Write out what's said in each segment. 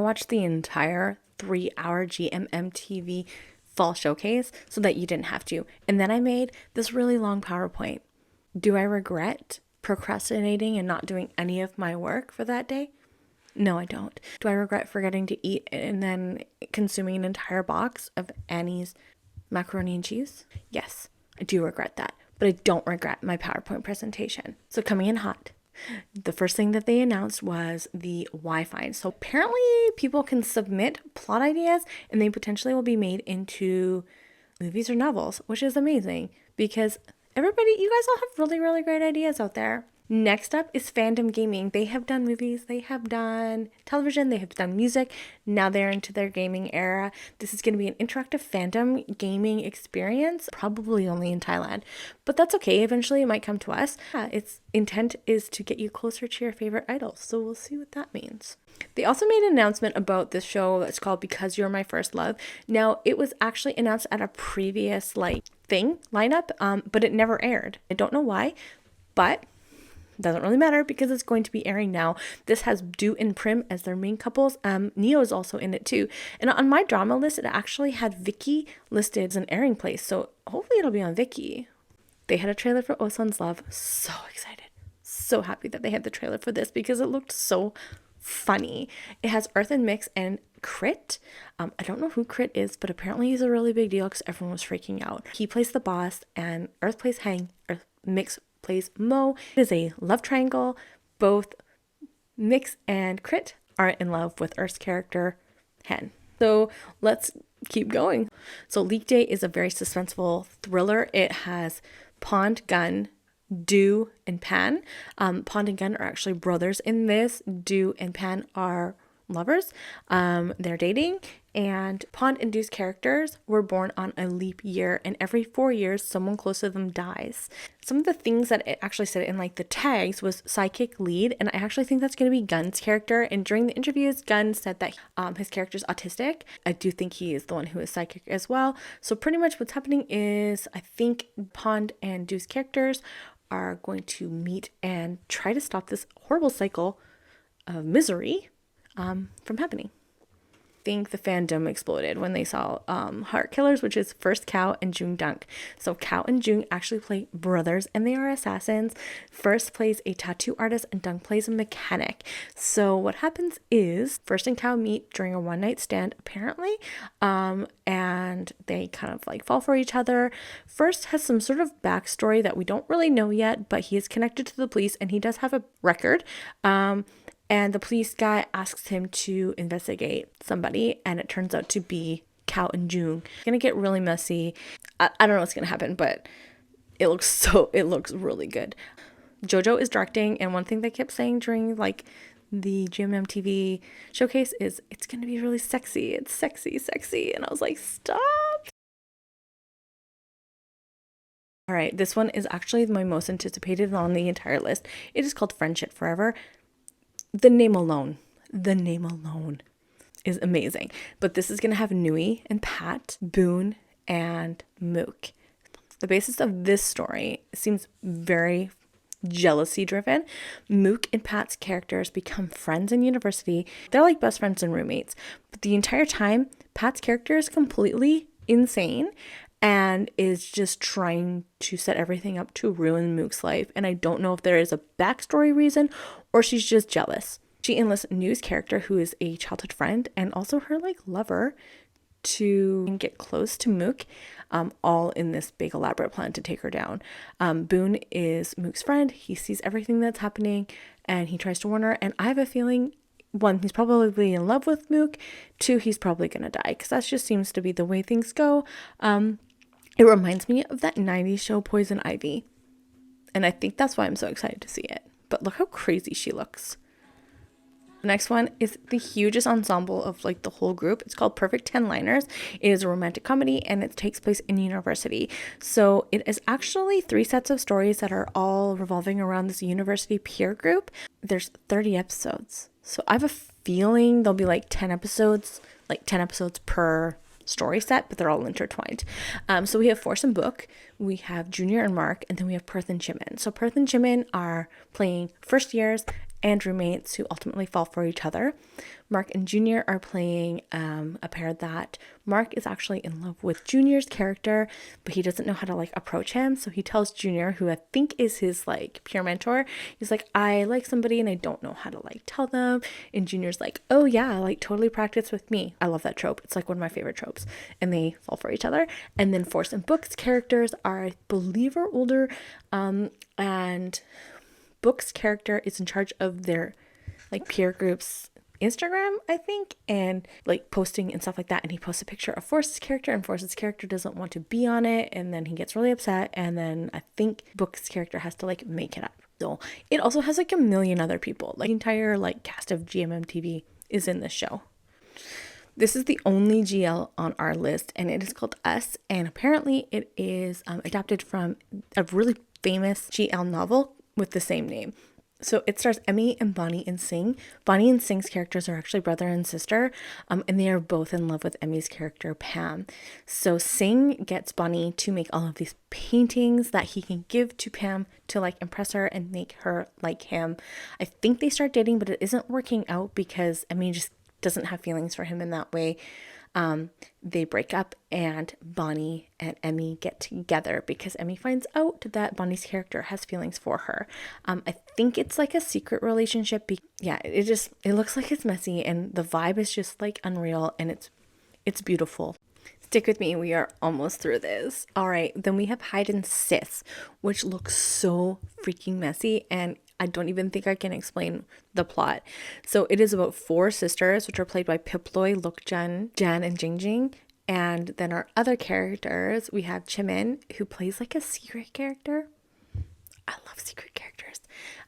watched the entire 3-hour GMMTV fall showcase so that you didn't have to. And then I made this really long PowerPoint. Do I regret procrastinating and not doing any of my work for that day? No, I don't. Do I regret forgetting to eat and then consuming an entire box of Annie's macaroni and cheese? Yes, I do regret that, but I don't regret my PowerPoint presentation. So coming in hot, the first thing that they announced was the Wi-Fi. So apparently people can submit plot ideas and they potentially will be made into movies or novels, which is amazing because everybody, you guys all have really, really great ideas out there. Next up is fandom gaming. They have done movies, they have done television, they have done music. Now they're into their gaming era. This is going to be an interactive fandom gaming experience, probably only in Thailand. But that's okay. Eventually it might come to us. Its intent is to get you closer to your favorite idols. So we'll see what that means. They also made an announcement about this show that's called Because You're My First Love. Now, it was actually announced at a previous lineup, but it never aired. I don't know why, but doesn't really matter because it's going to be airing now. This has Du and Prim as their main couples. Neo is also in it too. And on my drama list, it actually had Vicky listed as an airing place. So hopefully it'll be on Vicky. They had a trailer for Ossans Love. So excited. So happy that they had the trailer for this because it looked so funny. It has Earth and Mix and Crit. I don't know who Crit is, but apparently he's a really big deal because everyone was freaking out. He plays the boss and Earth plays Hang. Earth Mix plays Mo. It is a love triangle. Both Mix and Crit are in love with Earth's character, Hen. So let's keep going. So Leak Day is a very suspenseful thriller. It has Pond, Gun, Du, and Pan. Pond and Gun are actually brothers in this. Du and Pan are lovers. They're dating, and Pond and Du's characters were born on a leap year, and every 4 years someone close to them dies. Some of the things that it actually said in the tags was psychic lead, and I actually think that's going to be Gun's character. And during the interviews, Gun said that his character's autistic. I do think he is the one who is psychic as well. So pretty much what's happening is I think Pond and Du's characters are going to meet and try to stop this horrible cycle of misery from happening. I think the fandom exploded when they saw Heart Killers, which is first Kao and Jung Dunk. So Kao and Jung actually play brothers and they are assassins. First plays a tattoo artist and Dunk plays a mechanic. So what happens is First and Kao meet during a one-night stand apparently, and they kind of fall for each other. First has some sort of backstory that we don't really know yet, but he is connected to the police and he does have a record. And the police guy asks him to investigate somebody, and it turns out to be Kao and Jung. It's gonna get really messy. I don't know what's gonna happen, but it looks really good. JoJo is directing, and one thing they kept saying during the GMMTV showcase is it's gonna be really sexy. It's sexy, and I was like, stop. All right, this one is actually my most anticipated on the entire list. It is called Friendship Forever. The name alone is amazing. But this is going to have Nui and Pat, Boone, and Mook. The basis of this story seems very jealousy driven. Mook and Pat's characters become friends in university. They're like best friends and roommates. But the entire time, Pat's character is completely insane and is just trying to set everything up to ruin Mook's life. And I don't know if there is a backstory reason or she's just jealous. She enlists Nu's character, who is a childhood friend and also her lover, to get close to Mook, all in this big elaborate plan to take her down. Boone is Mook's friend. He sees everything that's happening and he tries to warn her. And I have a feeling, one, he's probably in love with Mook. Two, he's probably gonna die because that just seems to be the way things go. It reminds me of that 90s show Poison Ivy. And I think that's why I'm so excited to see it. But look how crazy she looks. The next one is the hugest ensemble of the whole group. It's called Perfect 10 Liners. It is a romantic comedy and it takes place in university. So it is actually 3 sets of stories that are all revolving around this university peer group. There's 30 episodes. So I have a feeling there'll be 10 episodes, 10 episodes per story set, but they're all intertwined. So we have Force and Book, we have Junior and Mark, and then we have Perth and Jimin. So Perth and Jimin are playing first years and roommates who ultimately fall for each other. Mark and Junior are playing a pair that Mark is actually in love with Junior's character, but he doesn't know how to like approach him. So he tells Junior, who I think is his like peer mentor, he's like, I like somebody and I don't know how to like tell them. And Junior's like, oh yeah, like totally practice with me. I love that trope. It's like one of my favorite tropes. And they fall for each other. And then Force and Book's characters are, I believe, are older. And Book's character is in charge of their like peer groups Instagram, I think, and like posting and stuff like that. And he posts a picture of Force's character, and Force's character doesn't want to be on it, and then he gets really upset, and then I think Book's character has to like make it up. So it also has like a million other people. Like the entire like cast of GMMTV is in this show. This is the only GL on our list, and it is called Us, and apparently it is adapted from a really famous GL novel with the same name. So it stars Emmy and Bonnie and Sing. Bonnie and Sing's characters are actually brother and sister, and they are both in love with Emmy's character, Pam. So Sing gets Bonnie to make all of these paintings that he can give to Pam to like impress her and make her like him. I think they start dating, but it isn't working out because Emmy just doesn't have feelings for him in that way. They break up and Bonnie and Emmy get together because Emmy finds out that Bonnie's character has feelings for her. I think it's like a secret relationship. It looks like it's messy and the vibe is just like unreal and it's beautiful. Stick with me, we are almost through this. All right, then we have Hide and Sis, which looks so freaking messy and I don't even think I can explain the plot. So it is about 4 sisters, which are played by Piploy, Lukjan, Jan, and Jingjing. And then our other characters, we have Chimin, who plays like a secret character. I love secret characters.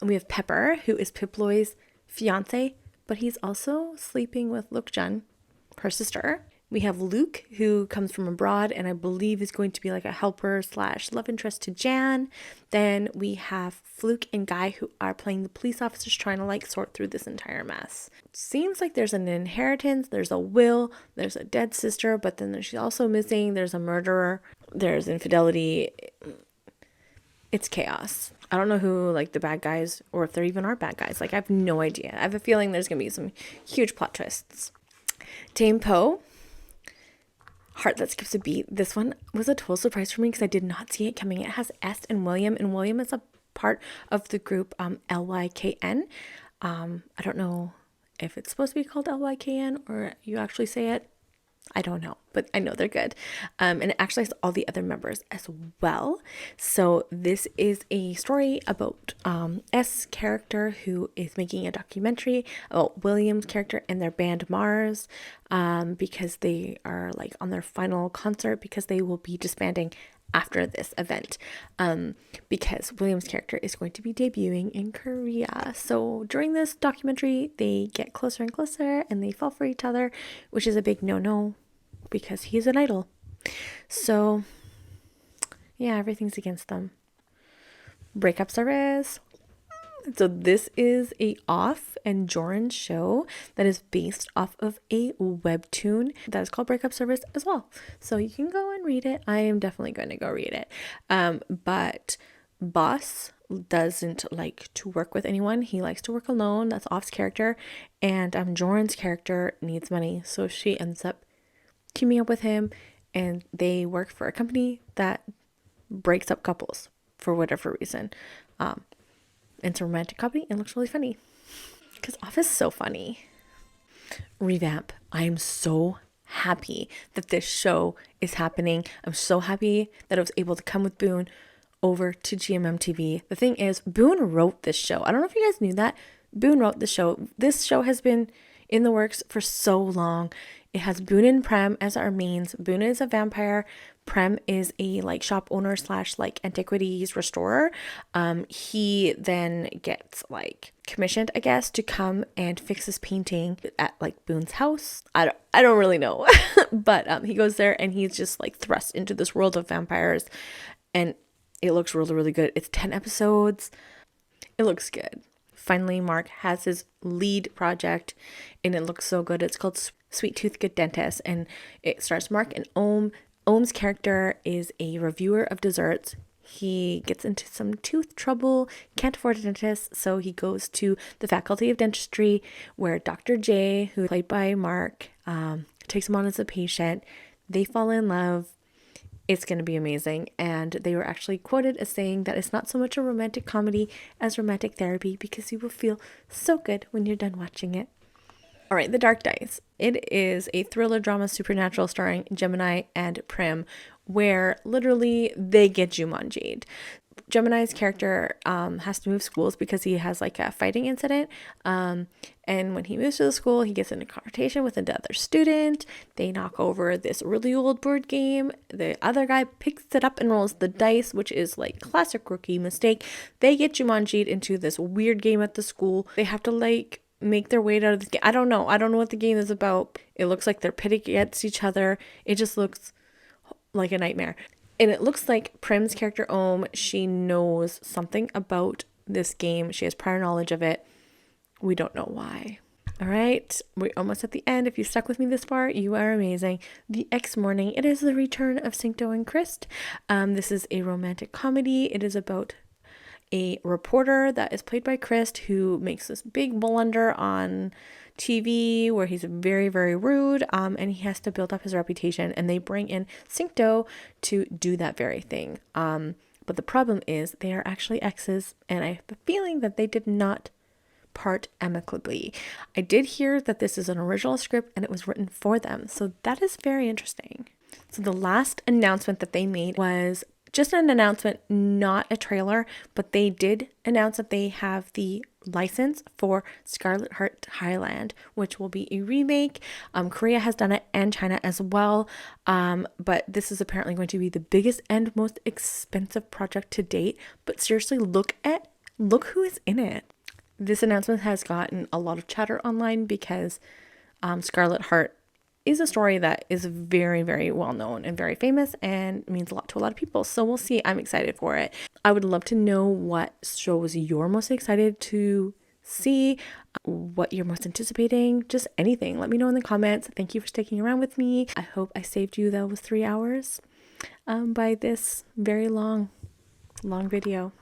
And we have Pepper, who is Piploy's fiance, but he's also sleeping with Lukjan, her sister. We have Luke, who comes from abroad and I believe is going to be like a helper / love interest to Jan. Then we have Fluke and Guy, who are playing the police officers trying to like sort through this entire mess. Seems like there's an inheritance, there's a will, there's a dead sister, but then she's also missing, there's a murderer, there's infidelity. It's chaos. I don't know who like the bad guys or if there even are bad guys. Like I have no idea. I have a feeling there's going to be some huge plot twists. ThamePo, Heart That Skips a Beat. This one was a total surprise for me because I did not see it coming. It has S and William is a part of the group LYKN. I don't know if it's supposed to be called LYKN or you actually say it. I don't know, but I know they're good. And it actually has all the other members as well. So this is a story about S character who is making a documentary about William's character and their band Mars, because they are like on their final concert because they will be disbanding after this event, because William's character is going to be debuting in Korea. So during this documentary, they get closer and closer and they fall for each other, which is a big no-no because he's an idol. So yeah, everything's against them. Breakup Service. So this is a Off and Joran show that is based off of a webtoon that is called Breakup Service as well. So you can go and read it. I am definitely going to go read it. But Boss doesn't like to work with anyone. He likes to work alone. That's Off's character. And Joran's character needs money. So she ends up teaming up with him and they work for a company that breaks up couples for whatever reason. It's a romantic comedy and looks really funny because Off is so funny. ReVamp. I am so happy that this show is happening. I'm so happy that I was able to come with Boone over to GMMTV. The thing is, Boone wrote this show. I don't know if you guys knew that. Boone wrote the show. This show has been in the works for so long. It has Boone and Prem as our mains. Boone is a vampire. Prem is a like shop owner / like antiquities restorer. He then gets like commissioned, I guess, to come and fix this painting at like Boone's house. I don't really know, but he goes there and he's just like thrust into this world of vampires, and it looks really, really good. It's 10 episodes. It looks good. Finally, Mark has his lead project and it looks so good. It's called Sweet Tooth Good Dentist, and it stars Mark and Om's character is a reviewer of desserts. He gets into some tooth trouble, can't afford a dentist, so he goes to the Faculty of Dentistry where Dr. J, who played by Mark, takes him on as a patient. They fall in love. It's going to be amazing. And they were actually quoted as saying that it's not so much a romantic comedy as romantic therapy because you will feel so good when you're done watching it. All right, The Dark Dice. It is a thriller drama supernatural starring Gemini and Prim, where literally they get Jumanji'd. Gemini's character has to move schools because he has like a fighting incident. And when he moves to the school, he gets in a confrontation with another student. They knock over this really old board game. The other guy picks it up and rolls the dice, which is like classic rookie mistake. They get Jumanji'd into this weird game at the school. They have to like make their way out of this game. I don't know what the game is about. It looks like they're pitting against each other. It just looks like a nightmare. And it looks like Prim's character she knows something about this game. She has prior knowledge of it. We don't know why. All right, we're almost at the end. If you stuck with me this far, you are amazing. The X Morning. It is the return of Cincto and Christ. This is a romantic comedy. It is about a reporter that is played by Christ who makes this big blunder on TV where he's very, very rude, and he has to build up his reputation, and they bring in Cincto to do that very thing. But the problem is they are actually exes, and I have the feeling that they did not part amicably. I did hear that this is an original script and it was written for them, so that is very interesting. So the last announcement that they made was just an announcement, not a trailer, but they did announce that they have the license for Scarlet Thailand, which will be a remake. Korea has done it and China as well. But this is apparently going to be the biggest and most expensive project to date. But seriously, look who is in it. This announcement has gotten a lot of chatter online because Scarlet Heart is a story that is very, very well known and very famous and means a lot to a lot of people. So we'll see. I'm excited for it. I would love to know what shows you're most excited to see, what you're most anticipating, just anything. Let me know in the comments. Thank you for sticking around with me. I hope I saved you those 3 hours by this very long video.